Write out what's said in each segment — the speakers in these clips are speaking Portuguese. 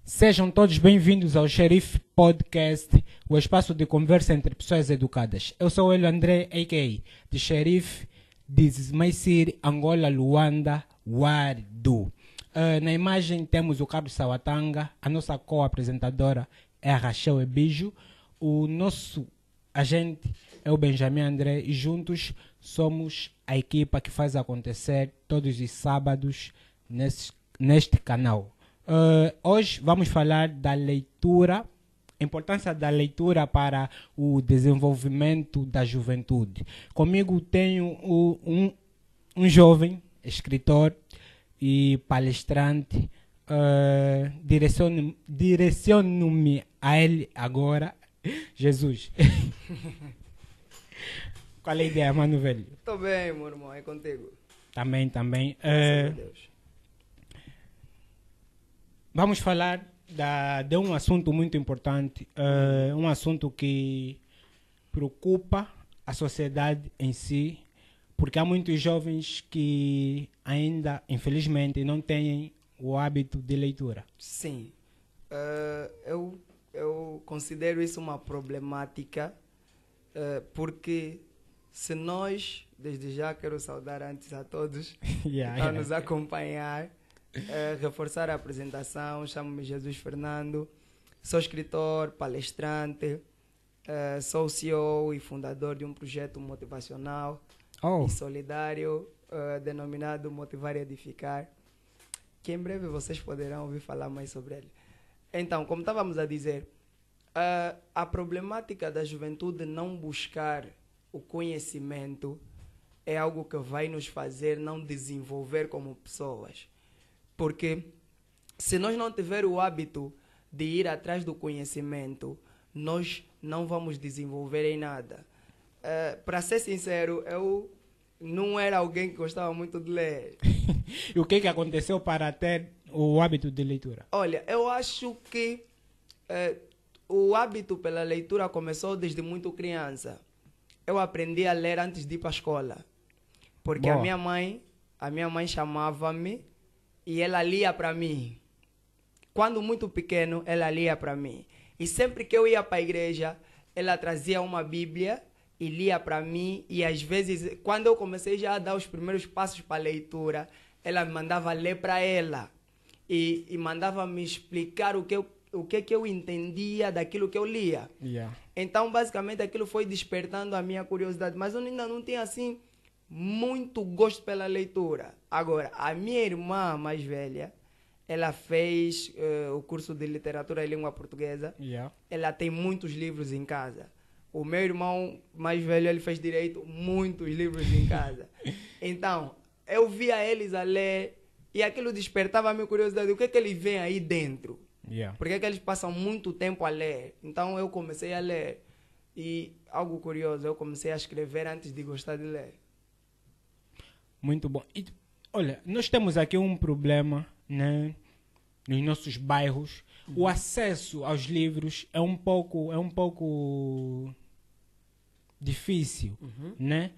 Sejam todos bem-vindos ao Xerife Podcast, o espaço de conversa entre pessoas educadas. Eu sou o André, a.k.a. de Xerife, This is my city, Angola, Luanda, Wadu. Na imagem temos o Carlos Sawatanga, a nossa co-apresentadora é a Rachel Ebijo, o nosso agente é o Benjamin André e juntos somos a equipa que faz acontecer todos os sábados neste canal. Hoje vamos falar da leitura, a importância da leitura para o desenvolvimento da juventude. Comigo tenho um jovem escritor e palestrante. Direciono-me a ele agora. Jesus. Qual é a ideia, mano velho? Tô bem, meu irmão, é contigo. Também. Graças a Deus. Vamos falar de um assunto muito importante, um assunto que preocupa a sociedade em si, porque há muitos jovens que ainda, infelizmente, não têm o hábito de leitura. Sim, eu considero isso uma problemática, porque se nós, desde já quero saudar antes a todos a nos acompanhar, reforçar a apresentação. Chamo-me Jesus Fernando, sou escritor, palestrante, sou o CEO e fundador de um projeto motivacional e solidário denominado Motivar e Edificar, que em breve vocês poderão ouvir falar mais sobre ele. Então, como estávamos a dizer, a problemática da juventude não buscar o conhecimento é algo que vai nos fazer não desenvolver como pessoas. Porque se nós não tivermos o hábito de ir atrás do conhecimento, nós não vamos desenvolver em nada. Para ser sincero, eu não era alguém que gostava muito de ler. E o que aconteceu para ter o hábito de leitura? Olha, eu acho que o hábito pela leitura começou desde muito criança. Eu aprendi a ler antes de ir para a escola. Porque a minha mãe chamava-me e ela lia para mim. Quando muito pequeno, ela lia para mim. E sempre que eu ia para a igreja, ela trazia uma Bíblia e lia para mim. E às vezes, quando eu comecei já a dar os primeiros passos para a leitura, ela me mandava ler para ela. E mandava me explicar o que eu entendia daquilo que eu lia. Então, basicamente, aquilo foi despertando a minha curiosidade. Mas eu ainda não tinha, assim, muito gosto pela leitura. Agora, a minha irmã mais velha, ela fez o curso de literatura e língua portuguesa. Ela tem muitos livros em casa. O meu irmão mais velho, ele fez direito, muitos livros em casa. Então, eu via eles a ler e aquilo despertava a minha curiosidade. O que é que eles veem aí dentro? Por que é que eles passam muito tempo a ler? Então, eu comecei a ler. E algo curioso, eu comecei a escrever antes de gostar de ler. Muito bom. E, olha, nós temos aqui um problema, né, nos nossos bairros. O acesso aos livros é um pouco difícil, né?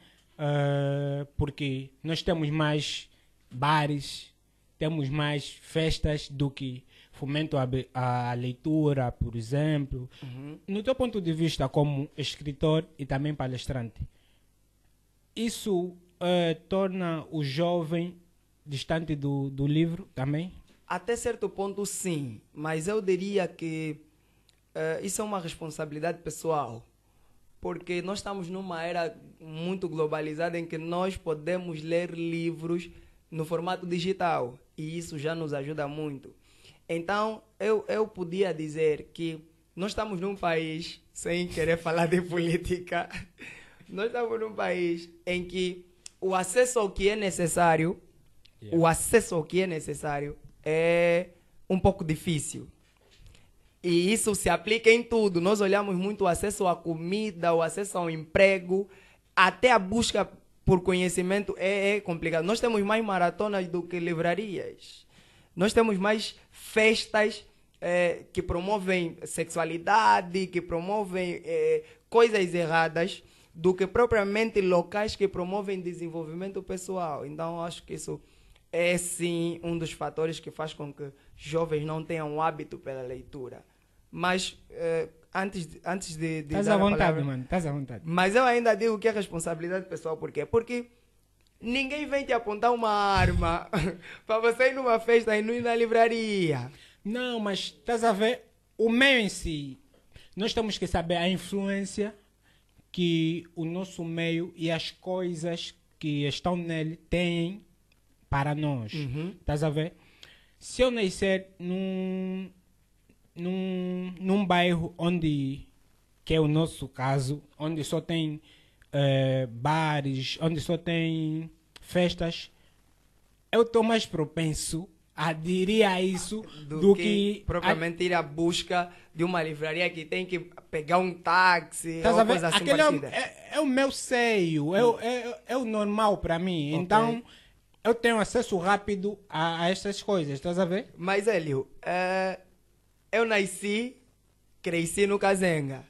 Porque nós temos mais bares, temos mais festas do que fomento à leitura, por exemplo. No teu ponto de vista como escritor e também palestrante, isso torna o jovem distante do livro também? Até certo ponto, sim. Mas eu diria que isso é uma responsabilidade pessoal. Porque nós estamos numa era muito globalizada em que nós podemos ler livros no formato digital. E isso já nos ajuda muito. Então, eu podia dizer que nós estamos num país, sem querer falar de política, nós estamos num país em que o acesso ao que é necessário, é um pouco difícil. E isso se aplica em tudo. Nós olhamos muito o acesso à comida, o acesso ao emprego, até a busca por conhecimento é complicado. Nós temos mais maratonas do que livrarias. Nós temos mais festas que promovem sexualidade, que promovem coisas erradas, do que propriamente locais que promovem desenvolvimento pessoal. Então, eu acho que isso é sim um dos fatores que faz com que jovens não tenham um hábito pela leitura. Mas antes de Estás dar à a vontade, palavra, mano. Estás à vontade. mas eu ainda digo que é responsabilidade pessoal. Por quê? Porque ninguém vem te apontar uma arma para você ir numa festa e não ir na livraria. Não, mas estás a ver o meio em si. Nós temos que saber a influência que o nosso meio e as coisas que estão nele têm para nós. Estás a ver? Se eu nascer num bairro onde, que é o nosso caso, onde só tem bares, onde só tem festas, eu estou mais propenso a aderir a isso do que propriamente ir à busca de uma livraria que tem que pegar um táxi Estás ou a ver? coisa assim Aquele parecida. é o meu seio, é o normal para mim. Ok. Então, eu tenho acesso rápido a estas coisas, estás a ver? Mas, Hélio, eu cresci no Kazenga.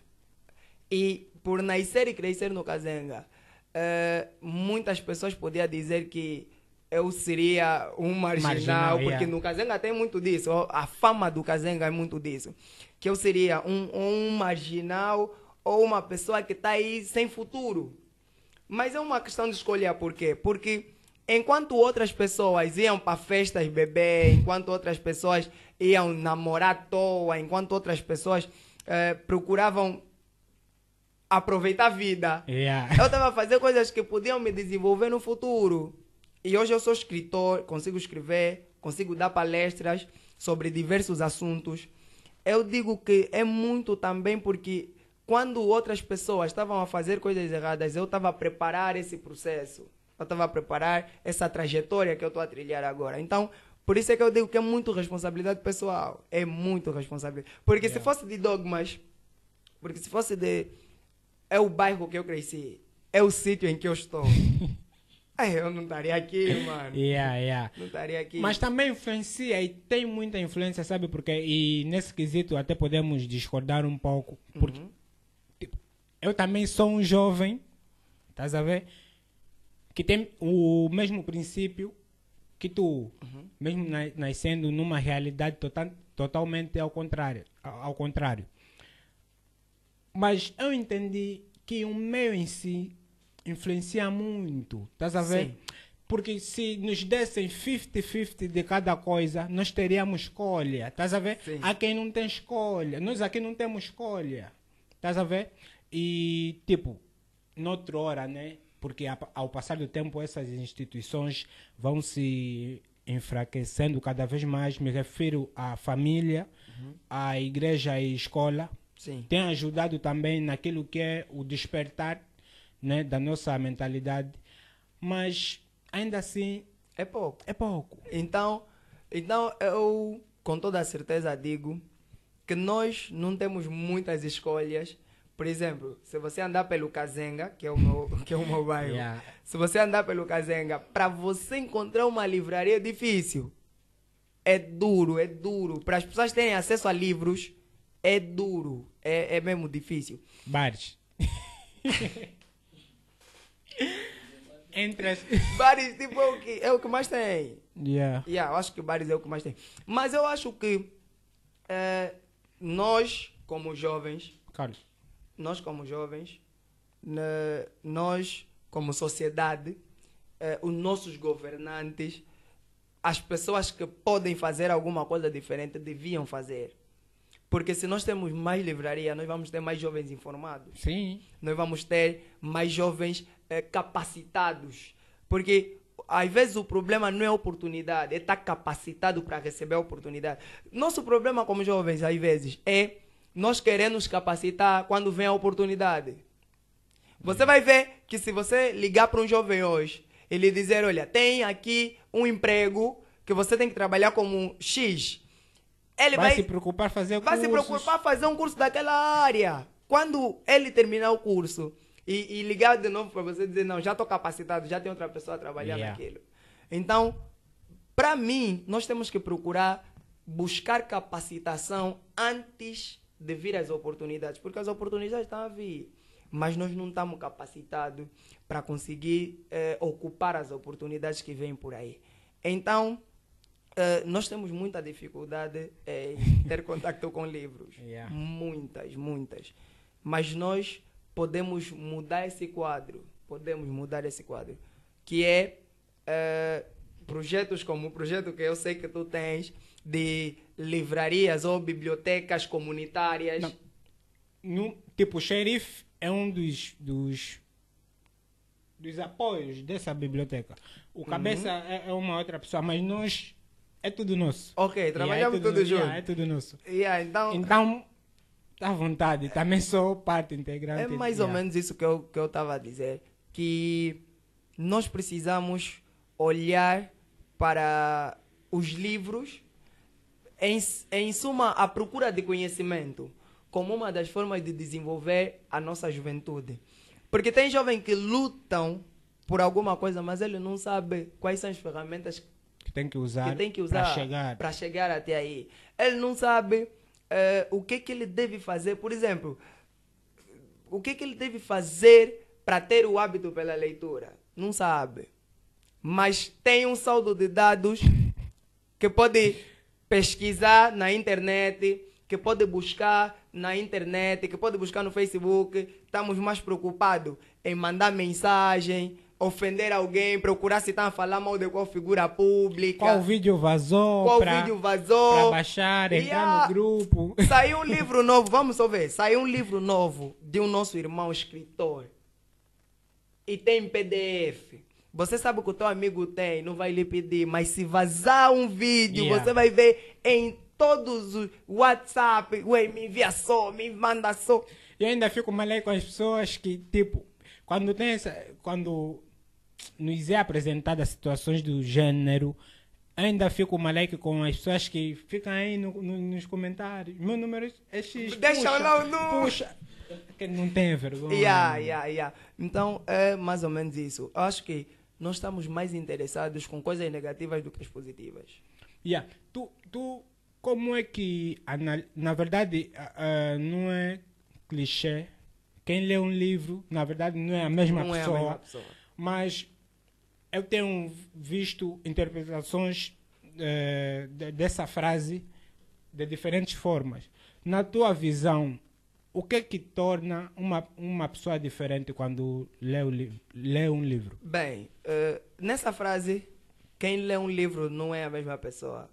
E por nascer e crescer no Kazenga, muitas pessoas podiam dizer que eu seria um marginal, porque yeah. no Kazenga tem muito disso. A fama do Kazenga é muito disso. Que eu seria um marginal ou uma pessoa que está aí sem futuro. Mas é uma questão de escolher por quê? Porque enquanto outras pessoas iam para festas beber, enquanto outras pessoas iam namorar à toa, enquanto outras pessoas procuravam aproveitar a vida, Yeah. eu estava a fazer coisas que podiam me desenvolver no futuro. E hoje eu sou escritor, consigo escrever, consigo dar palestras sobre diversos assuntos. Eu digo que é muito também porque quando outras pessoas estavam a fazer coisas erradas, eu estava a preparar esse processo. Eu estava a preparar essa trajetória que eu estou a trilhar agora. Então, por isso é que eu digo que é muito responsabilidade pessoal. É muito responsabilidade. Porque se fosse de dogmas, porque se fosse de... É o bairro que eu cresci, é o sítio em que eu estou. Eu não estaria aqui, mano. Yeah. Não estaria aqui. Mas também influencia e tem muita influência, sabe por quê? E nesse quesito até podemos discordar um pouco. Porque tipo, eu também sou um jovem, estás a ver? Que tem o mesmo princípio que tu, mesmo nascendo numa realidade totalmente ao contrário. Mas eu entendi que o meio em si influencia muito, estás a ver? Sim. Porque se nos dessem 50-50 de cada coisa, nós teríamos escolha, estás a ver? Sim. Há quem não tem escolha, nós aqui não temos escolha, estás a ver? E tipo, noutra hora, né? Porque ao passar do tempo essas instituições vão se enfraquecendo cada vez mais. Me refiro à família, à igreja e escola. Sim. Tem ajudado também naquilo que é o despertar, né, da nossa mentalidade. Mas ainda assim É pouco. é pouco. Então eu com toda a certeza digo que nós não temos muitas escolhas. Por exemplo, se você andar pelo Kazenga, que é o meu bairro, Yeah. se você andar pelo Kazenga, para você encontrar uma livraria é difícil. É duro. Para as pessoas terem acesso a livros, é duro. É mesmo difícil. Bares. Entre as... Bares, tipo, é o que mais tem. Yeah. Eu acho que bares é o que mais tem. Mas eu acho que nós, como jovens, Carlos. nós como sociedade, os nossos governantes, as pessoas que podem fazer alguma coisa diferente deviam fazer. Porque se nós temos mais livraria, nós vamos ter mais jovens informados. Sim. Nós vamos ter mais jovens capacitados. Porque às vezes o problema não é a oportunidade, é estar capacitado para receber a oportunidade. Nosso problema como jovens, às vezes, é nós queremos capacitar quando vem a oportunidade. Você vai ver que se você ligar para um jovem hoje, ele dizer, olha, tem aqui um emprego que você tem que trabalhar como X. Ele vai se preocupar fazer vai se preocupar fazer um curso daquela área. Quando ele terminar o curso e ligar de novo para você dizer, não, já estou capacitado, já tem outra pessoa a trabalhar naquilo. Então, para mim, nós temos que procurar buscar capacitação antes de vir as oportunidades, porque as oportunidades estão a vir, mas nós não estamos capacitados para conseguir ocupar as oportunidades que vêm por aí. Então, nós temos muita dificuldade em ter contato com livros. Yeah. Muitas. Mas nós podemos mudar esse quadro. Que é projetos como o projeto que eu sei que tu tens, de livrarias ou bibliotecas comunitárias. Tipo, o xerife é um dos apoios dessa biblioteca. O cabeça é uma outra pessoa, mas nós é tudo nosso. Ok, trabalhamos tudo junto. É tudo nosso. Então, tá à vontade, também sou parte integrante. é mais ou menos isso que eu estava a dizer, que nós precisamos olhar para os livros, em suma, a procura de conhecimento, como uma das formas de desenvolver a nossa juventude. Porque tem jovens que lutam por alguma coisa, mas ele não sabe quais são as ferramentas que tem que usar para chegar até aí. Ele não sabe o que ele deve fazer. Por exemplo, o que ele deve fazer para ter o hábito pela leitura. Não sabe. Mas tem um saldo de dados que pode pesquisar na internet, que pode buscar na internet, que pode buscar no Facebook. Estamos mais preocupados em mandar mensagem, ofender alguém, procurar se estão a falar mal de qual figura pública. Qual vídeo vazou? Para baixar, entrar no grupo. Saiu um livro novo, vamos só ver. Saiu um livro novo de um nosso irmão escritor. E tem PDF. Você sabe o que o teu amigo tem, não vai lhe pedir, mas se vazar um vídeo, você vai ver em todos os WhatsApp, ué, me envia só, me manda só. E ainda fico mal aí com as pessoas que, tipo, quando nos é apresentada situações do gênero, ainda fico mal aí com as pessoas que ficam aí nos comentários. Meu número é X. Deixa lá o número. Puxa. Que não tem vergonha. Yeah. Então, é mais ou menos isso. Eu acho que nós estamos mais interessados com coisas negativas do que as positivas. Yeah. Tu como é que, na verdade, não é clichê, quem lê um livro, na verdade, não é a mesma pessoa, mas eu tenho visto interpretações dessa frase de diferentes formas. Na tua visão, o que é que torna uma pessoa diferente quando lê um livro? Bem, nessa frase, quem lê um livro não é a mesma pessoa.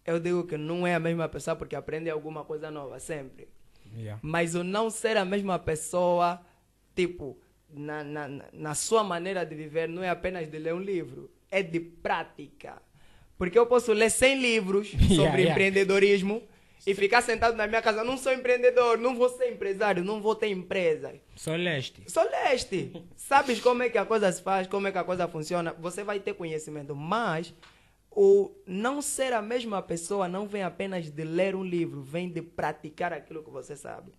Eu digo que não é a mesma pessoa porque aprende alguma coisa nova, sempre. Yeah. Mas o não ser a mesma pessoa, tipo, na sua maneira de viver, não é apenas de ler um livro, é de prática. Porque eu posso ler 100 livros sobre empreendedorismo e ficar sentado na minha casa, não sou empreendedor, não vou ser empresário, não vou ter empresa. Só leste. Sabes como é que a coisa se faz, como é que a coisa funciona, você vai ter conhecimento, mas o não ser a mesma pessoa não vem apenas de ler um livro, vem de praticar aquilo que você sabe.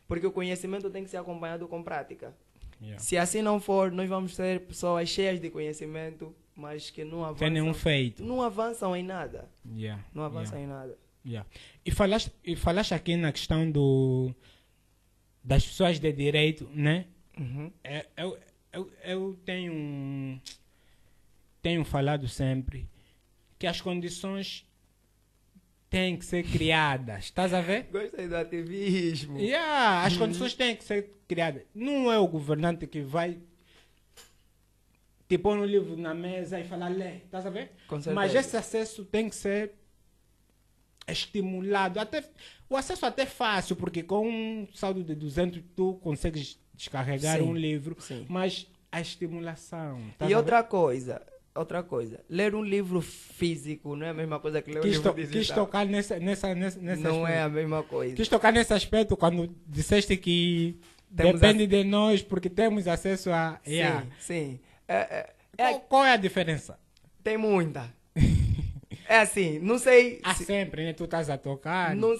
Porque o conhecimento tem que ser acompanhado com prática. Yeah. Se assim não for, nós vamos ter pessoas cheias de conhecimento, mas que não avançam. Tem nenhum feito. Não avançam em nada. Yeah. Não avançam em nada. Yeah. E falaste aqui na questão das pessoas de direito, né? Uhum. Eu tenho falado sempre que as condições têm que ser criadas. Estás a ver? Gostei do ativismo. As condições têm que ser criadas. Não é o governante que vai te pôr um livro na mesa e falar, lê. Estás a ver? Mas esse acesso tem que ser estimulado. O acesso até é fácil, porque com um saldo de 200 tu consegues descarregar um livro. Sim. Mas a estimulação... E outra coisa, ler um livro físico não é a mesma coisa que ler um livro digital. Quis tocar nesse não aspecto. É a mesma coisa. Quis tocar nesse aspecto quando disseste que depende de nós porque temos acesso a... Sim. Qual é a diferença? Tem muita. É assim, não sei... sempre, né? Tu estás a tocar. Não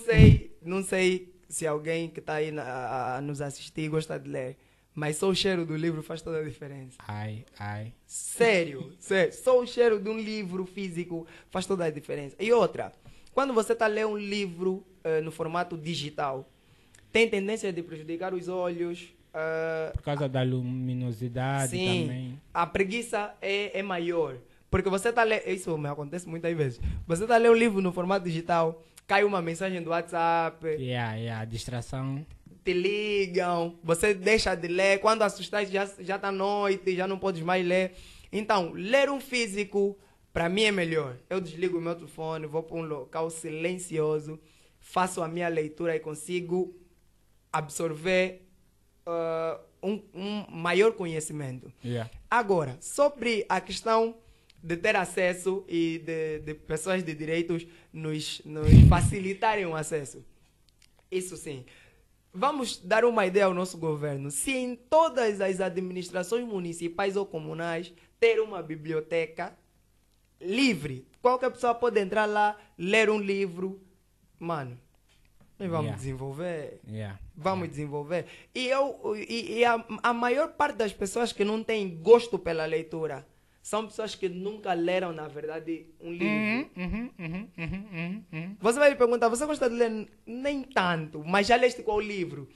sei se alguém que está aí a nos assistir gosta de ler. Mas só o cheiro do livro faz toda a diferença. Ai. Sério. Só o cheiro de um livro físico faz toda a diferença. E outra, quando você está a ler um livro no formato digital, tem tendência de prejudicar os olhos. Por causa da luminosidade Sim, também. a preguiça é maior. Porque você está a ler, isso me acontece muitas vezes. Você está a ler um livro no formato digital, cai uma mensagem do WhatsApp, A distração. te ligam, você deixa de ler, quando assustar já está noite, já não podes mais ler. Então, ler um físico, para mim é melhor. Eu desligo o meu telefone, vou para um local silencioso, faço a minha leitura e consigo absorver um maior conhecimento. Agora, sobre a questão de ter acesso e de pessoas de direitos nos facilitarem o acesso. Isso sim. Vamos dar uma ideia ao nosso governo. Se em todas as administrações municipais ou comunais ter uma biblioteca livre, qualquer pessoa pode entrar lá, ler um livro, mano, nós vamos desenvolver. Vamos desenvolver. E a maior parte das pessoas que não têm gosto pela leitura são pessoas que nunca leram, na verdade, um livro. Você vai me perguntar, você gosta de ler? Nem tanto, mas já leste qual livro?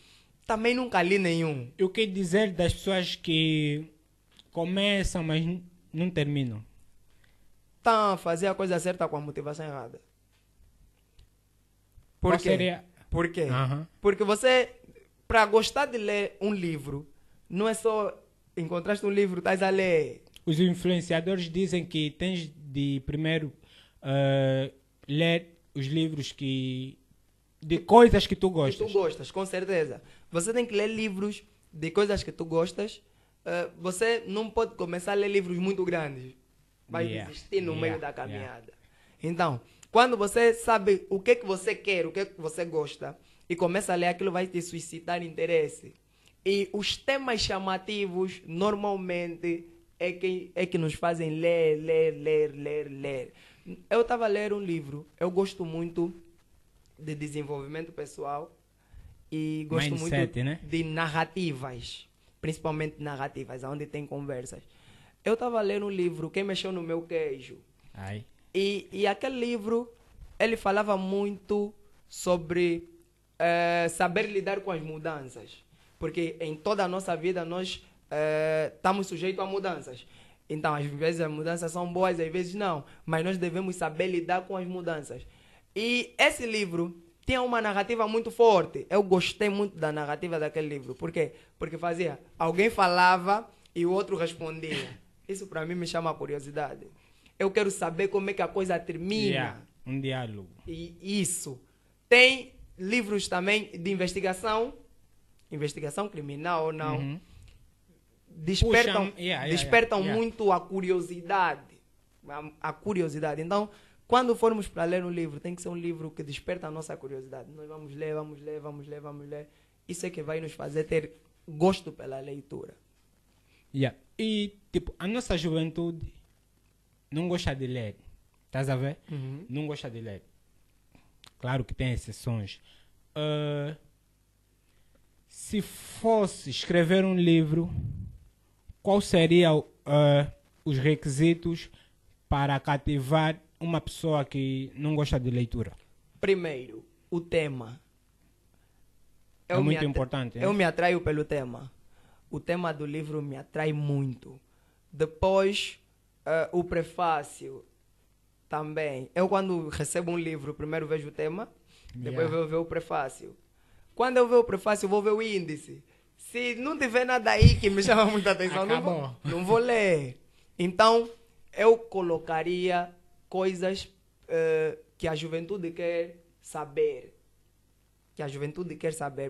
Também nunca li nenhum. E o que dizer das pessoas que começam, mas não terminam? Estão a fazer a coisa certa com a motivação errada. Por quê? Por quê? Porque você, para gostar de ler um livro, não é só encontraste um livro, estás a ler. Os influenciadores dizem que tens de primeiro ler os livros de coisas que tu gostas. Que tu gostas, com certeza. Você tem que ler livros de coisas que tu gostas. Você não pode começar a ler livros muito grandes. Vai desistir no meio da caminhada. Então, quando você sabe o que você quer, o que você gosta, e começa a ler, aquilo vai te suscitar interesse. E os temas chamativos, normalmente, é que nos fazem ler. Eu estava a ler um livro, eu gosto muito de desenvolvimento pessoal e gosto Mindset, muito né? de narrativas, principalmente narrativas, onde tem conversas. Eu estava a ler um livro, Quem Mexeu no Meu Queijo. E aquele livro, ele falava muito sobre saber lidar com as mudanças. Porque em toda a nossa vida nós estamos sujeitos a mudanças. Então, às vezes as mudanças são boas, às vezes não. Mas nós devemos saber lidar com as mudanças. E esse livro tinha uma narrativa muito forte. Eu gostei muito da narrativa daquele livro. Por quê? Porque fazia, alguém falava e o outro respondia. Isso para mim me chama a curiosidade. Eu quero saber como é que a coisa termina. Um diálogo. E isso. Tem livros também de investigação criminal ou não. Despertam muito a curiosidade. A curiosidade. Então, quando formos para ler um livro, tem que ser um livro que desperta a nossa curiosidade. Nós vamos ler. Isso é que vai nos fazer ter gosto pela leitura. E, tipo, a nossa juventude não gosta de ler. Estás a ver? Não gosta de ler. Claro que tem exceções. Se fosse escrever um livro, qual seria os requisitos para cativar uma pessoa que não gosta de leitura? Primeiro, o tema. É muito importante. Eu me atraio pelo tema. O tema do livro me atrai muito. Depois, o prefácio também. Eu, quando recebo um livro, primeiro vejo o tema, depois vou ver o prefácio. Quando eu ver o prefácio, eu vou ver o índice. Se não tiver nada aí que me chama muita atenção, não vou ler. Então, eu colocaria coisas que a juventude quer saber.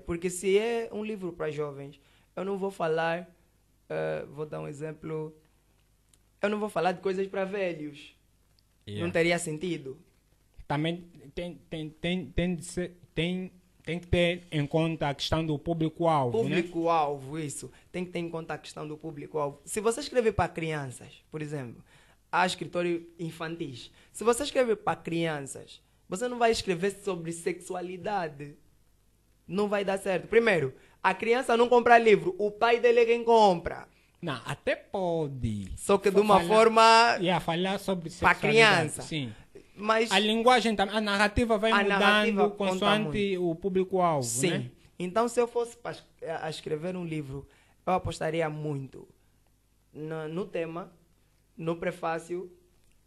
Porque se é um livro para jovens, eu não vou falar, vou dar um exemplo, eu não vou falar de coisas para velhos. Não teria sentido. Também tem que ter em conta a questão do público-alvo. Público-alvo, isso. Tem que ter em conta a questão do público-alvo. Se você escreve para crianças, por exemplo, há escritores infantis. Se você escreve para crianças, você não vai escrever sobre sexualidade. Não vai dar certo. Primeiro, a criança não compra livro, o pai dele é quem compra. Não, até pode. Só que de uma forma... falar sobre para sexualidade. criança. Sim. Mas A linguagem, a narrativa vai A mudando narrativa conta consoante o público-alvo, sim. né? Então, se eu fosse a escrever um livro, eu apostaria muito no tema, no prefácio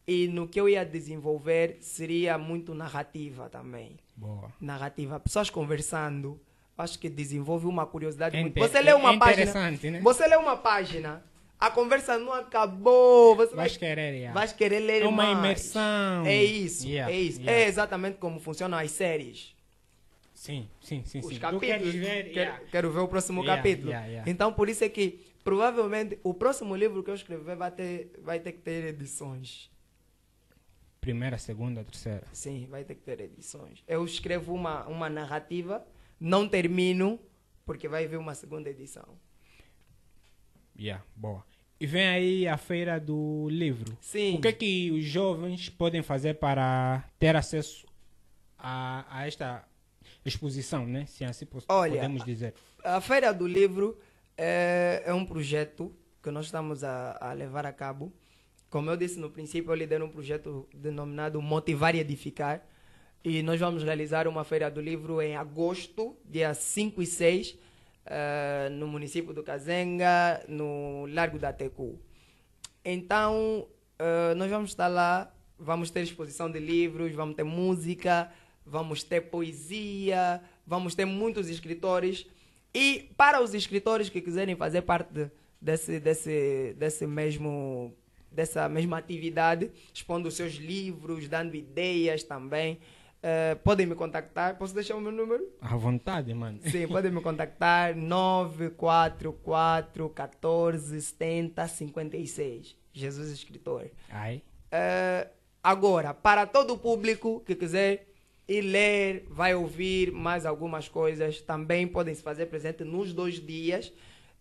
e no que eu ia desenvolver seria muito narrativa também. Boa. Narrativa. Pessoas conversando, acho que desenvolve uma curiosidade. É Muito. Você lê uma página. interessante, né? Você lê uma página, a conversa não acabou. Você Vais querer, yeah. vais querer ler É uma mais. imersão. É isso, Yeah, é isso. yeah. É exatamente como funcionam as séries. Sim. Os Tu capítulos. queres ver, yeah. Quero ver o próximo Yeah, capítulo. yeah. Então, por isso é que, provavelmente, o próximo livro que eu escrever vai ter que ter edições. Primeira, segunda, terceira. Sim, vai ter que ter edições. Eu escrevo uma narrativa, não termino, porque vai vir uma segunda edição. Boa. E vem aí a feira do livro. Sim. O que é que os jovens podem fazer para ter acesso a esta exposição, né? Se assim Olha, podemos dizer. A Feira do Livro é um projeto que nós estamos a levar a cabo. Como eu disse no princípio, eu lidero um projeto denominado Motivar e Edificar. E nós vamos realizar uma Feira do Livro em agosto, dia 5 e 6, no município do Kazenga, no Largo da Tecu. Então, nós vamos estar lá, vamos ter exposição de livros, vamos ter música, vamos ter poesia, vamos ter muitos escritores. E para os escritores que quiserem fazer parte dessa mesma atividade, expondo os seus livros, dando ideias também, podem me contactar. Posso deixar o meu número? À vontade, mano. Sim, podem me contactar 944 14 70 56. Jesus Escritor. Ai. Agora, para todo o público que quiser ir ler, vai ouvir mais algumas coisas, também podem se fazer presente nos 2 dias.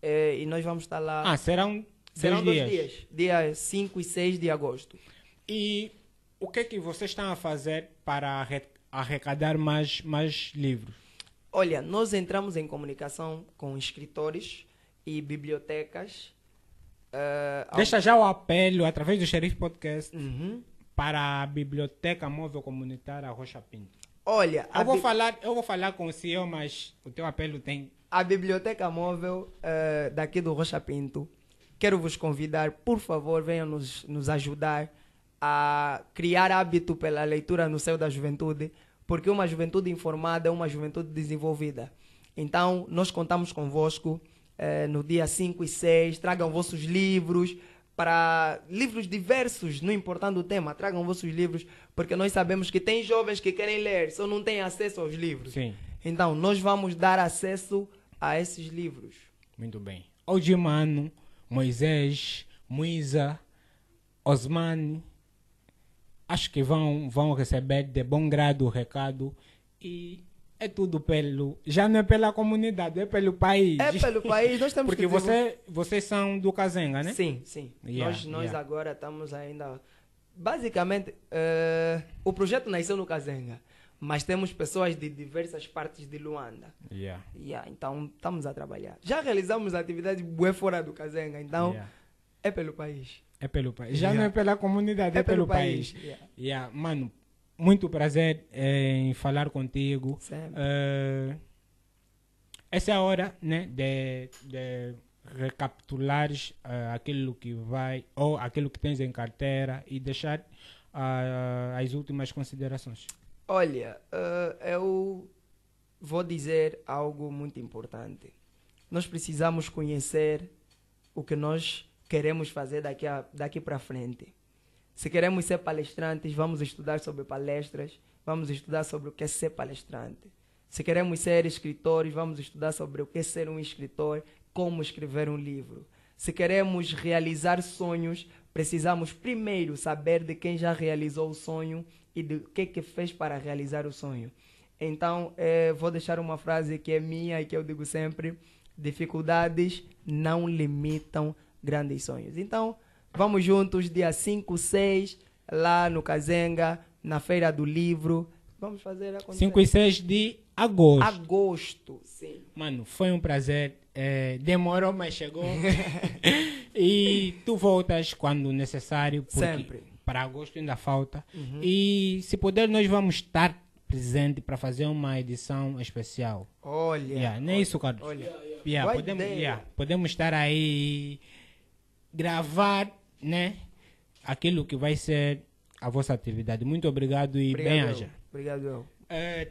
E nós vamos estar lá. Serão 2 dias. dias. Dia 5 e 6 de agosto. E o que é que vocês estão a fazer para arrecadar mais livros? Olha, nós entramos em comunicação com escritores e bibliotecas. Deixa já o apelo, através do Xerife Podcast, Uhum. para a Biblioteca Móvel Comunitária Rocha Pinto. Olha, Eu vou falar com o CEO, mas o teu apelo tem... a Biblioteca Móvel daqui do Rocha Pinto, quero vos convidar, por favor, venham nos ajudar a criar hábito pela leitura no seio da juventude, porque uma juventude informada é uma juventude desenvolvida. Então, nós contamos convosco no dia 5 e 6, tragam vossos livros, para livros diversos, não importando o tema, tragam vossos livros, porque nós sabemos que tem jovens que querem ler, só não têm acesso aos livros. Sim. Então, nós vamos dar acesso a esses livros. Muito bem. Odimano, Moisés, Muiza, Osmani, acho que vão receber de bom grado o recado e é tudo já não é pela comunidade, é pelo país. É pelo país, nós temos porque que vocês são do Kazenga, né? Sim. Nós agora estamos ainda... Basicamente, o projeto nasceu no Kazenga, mas temos pessoas de diversas partes de Luanda. Então, estamos a trabalhar. Já realizamos atividades bué fora do Kazenga, então é pelo país. É pelo país. Já não é pela comunidade, é pelo país. Mano, muito prazer em falar contigo. Essa é a hora, né, de recapitulares aquilo que vai, ou aquilo que tens em carteira e deixar as últimas considerações. Olha, eu vou dizer algo muito importante. Nós precisamos conhecer o que nós queremos fazer daqui para frente. Se queremos ser palestrantes, vamos estudar sobre palestras, vamos estudar sobre o que é ser palestrante. Se queremos ser escritores, vamos estudar sobre o que é ser um escritor, como escrever um livro. Se queremos realizar sonhos, precisamos primeiro saber de quem já realizou o sonho e do que fez para realizar o sonho. Então, vou deixar uma frase que é minha e que eu digo sempre: dificuldades não limitam grandes sonhos. Então, vamos juntos, dia 5, 6, lá no Kazenga, na Feira do Livro. Vamos fazer acontecer. 5 e 6 de agosto. Agosto, sim. Mano, foi um prazer. Demorou, mas chegou. E tu voltas quando necessário. Sempre. para agosto ainda falta. E se puder, nós vamos estar presente para fazer uma edição especial. Olha. Não é isso, Carlos? Olha. Podemos estar aí, gravar, né? Aquilo que vai ser a vossa atividade. Muito obrigado e bem-aja. Obrigado.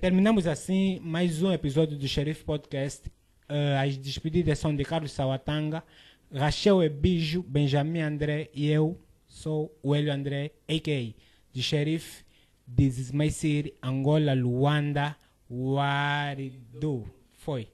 Terminamos assim mais um episódio do Xerife Podcast. As despedidas são de Carlos Sawatanga, Rachel Ebijo, Benjamin André e eu sou o Hélio André, a.k.a. de Xerife. This is my city, Angola, Luanda, Waridu. Foi.